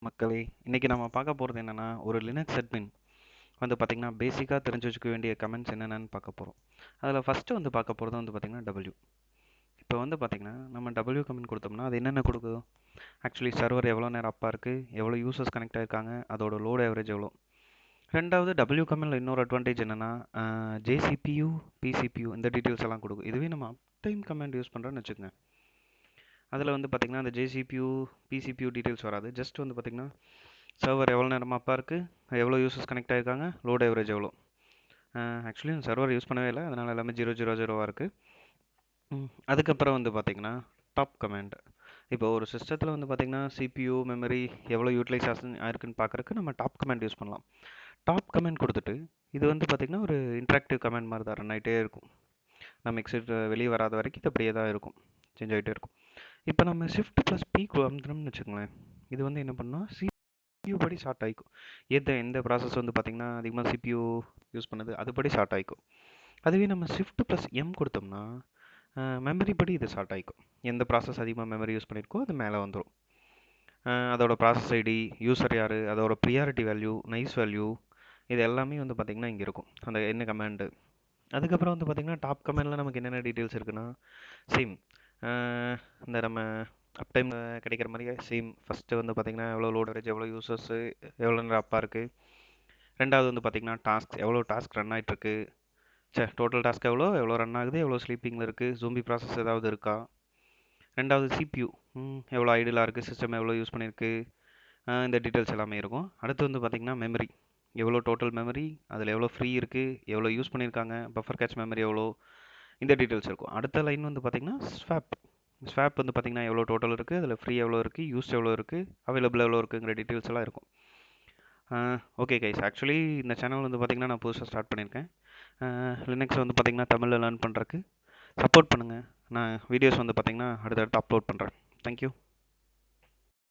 மக்களே! இன்னைக்கு நம்ம பார்க்க போறது என்னன்னா, ஒரு லினக்ஸ் அட்மின் வந்து பார்த்தீங்கன்னா, பேசிக்கா தெரிஞ்சு வச்சுக்க வேண்டிய கமெண்ட்ஸ் என்னென்னன்னு பார்க்க போறோம். அதில ஃபர்ஸ்ட்டு வந்து பார்க்க போறது வந்து பார்த்தீங்கன்னா, டபிள்யூ. இப்போ வந்து பார்த்தீங்கன்னா, நம்ம டபிள்யூ கமெண்ட் குடுத்தோம்னா, அது என்னென்ன குடுக்கும்? ஆக்சுவலி சர்வர் எவ்வளோ நேரம் அப்பா இருக்கு? எவ்வளோ யூசர்ஸ் கனெக்ட் ஆயிருக்காங்க? அதோட லோட் ஆவரேஜ் எவ்வளோ? 2வது டபிள்யூ கமெண்ட்ல இன்னொரு அட்வான்டேஜ் என்னன்னா, ஜேசிபியூ, பிசிபியூ இந்த டீட்டெயில்ஸ் எல்லாம் குடுக்கும். இதுவே நம்ம அப் டைம் கமாண்ட் யூஸ் பண்றோம்னு வச்சுக்கங்க. அதில வந்து பார்த்தீங்கன்னா, அந்த ஜேசிபியூ, பிசிபியூ டீட்டெயில்ஸ் வராது. ஜஸ்ட் வந்து பார்த்தீங்கன்னா, சர்வர் எவ்வளோ நேரமா அப்பா இருக்கு? எவ்வளோ யூசர்ஸ் கனெக்ட் ஆயிருக்காங்க? லோட் ஆவரேஜ் எவ்வளோ? ஆக்சுவலி நான் சர்வர் யூஸ் பண்ணவே இல்ல. அதனால எல்லாமே 000வா இருக்கு. அதுக்கப்புறம் வந்து பார்த்தீங்கன்னா, டாப் கமாண்ட். இப்போ ஒரு சிஸ்டத்தில் வந்து பார்த்தீங்கன்னா, சிபியூ, மெமரி எவ்வளோ யூட்டிலைசேஷன் ஆயிருக்குன்னு பார்க்கறக்கு நம்ம டாப் கமாண்ட் யூஸ் பண்ணலாம். டாப் கமாண்ட் குடுத்துட்டு, இது வந்து பார்த்தீங்கன்னா, ஒரு இன்டராக்டிவ் கமாண்ட் மாரி தான் ரன் ஆயிட்டே இருக்கும். நம்ம எக்ஸிட் வெளிய வராத வரைக்கும் இது அப்படியே தான் இருக்கும். சேஞ்ச் ஆயிட்டே இருக்கும். இப்போ நம்ம ஷிஃப்ட் ப்ளஸ் பி அமுத்துனோம்னு வச்சுக்கோங்களேன். இது வந்து என்ன பண்ணும்னா, சிபியூ படி ஸ்டார்ட் ஆயிக்கும். எந்த ப்ராசஸ் வந்து பார்த்தீங்கன்னா, அதிகமா சிபியூ யூஸ் பண்ணுது, அதுபடி ஸ்டார்ட் ஆயிக்கும். அதுவே நம்ம ஷிஃப்ட் ப்ளஸ் எம் குடுத்தோம்னா, மெமரி படி இது ஸ்டார்ட் ஆயிக்கும். எந்த ப்ராசஸ் அதிகமா மெமரி யூஸ் பண்ணியிருக்கோ, அது மேல வந்துரும். அதோட ப்ராசஸ் ஐடி, யூசர் யாரு, அதோட ப்ரியாரிட்டி வேல்யூ, நைஸ் வேல்யூ இது எல்லாமே வந்து பார்த்தீங்கன்னா, இங்க இருக்கும். அந்த என்ன கமாண்டு. அதுக்கப்புறம் வந்து பார்த்தீங்கன்னா, டாப் கமாண்ட்ல நமக்கு என்னென்ன டீட்டெயில்ஸ் இருக்குன்னா, சேம் இந்த நம்ம அப் டைம் கிடைக்கிற மாதிரியே சேம் ஃபஸ்ட்டு வந்து பார்த்தீங்கன்னா, எவ்வளோ லோட் அவரேஜ், எவ்வளோ யூசர்ஸு, எவ்வளோ நேரம் அப்பா இருக்கு. 2வது வந்து பார்த்தீங்கன்னா, டாஸ்க் எவ்வளோ டாஸ்க் ரன் ஆயிட்டுருக்கு. டோட்டல் டாஸ்க் எவ்வளோ, எவ்வளோ ரன் ஆகுது, எவ்வளோ ஸ்லீப்பிங்கில் இருக்குது, ஜூம்பி ப்ராசஸ் ஏதாவது இருக்கா. 2வது சிபியூ எவ்வளோ ஐடியலாக இருக்குது, சிஸ்டம் எவ்வளோ யூஸ் பண்ணியிருக்கு, இந்த டீட்டெயில்ஸ் எல்லாமே இருக்கும். அடுத்து வந்து பார்த்தீங்கன்னா, மெமரி எவ்வளோ டோட்டல் மெமரி, அதில் எவ்வளோ ஃப்ரீ இருக்குது, எவ்வளோ யூஸ் பண்ணியிருக்காங்க, பஃபர் கேட்ச் மெமரி எவ்வளோ, இந்த டீட்டெயில்ஸ் இருக்கும். அடுத்த லைன் வந்து பார்த்தீங்கன்னா, ஸ்வாப் வந்து பார்த்தீங்கன்னா, எவ்வளோ டோட்டல் இருக்குது, அதில் ஃப்ரீ எவ்வளோ இருக்குது, யூஸ் எவ்வளோ இருக்குது, அவைலபிள் எவ்வளோ இருக்குங்கிற டீட்டெயில்ஸ் எல்லாம் இருக்கும். ஓகே கைஸ், ஆக்சுவலி இந்த சேனல் வந்து பார்த்தீங்கன்னா, நான் புதுசாக ஸ்டார்ட் பண்ணியிருக்கேன். லினக்ஸ் வந்து பார்த்தீங்கன்னா, தமிழில் லேர்ன் பண்ணுறக்கு சப்போர்ட் பண்ணுங்கள். நான் வீடியோஸ் வந்து பார்த்தீங்கன்னா, அடுத்தடுத்து அப்லோட் பண்ணுறேன். தேங்க்யூ.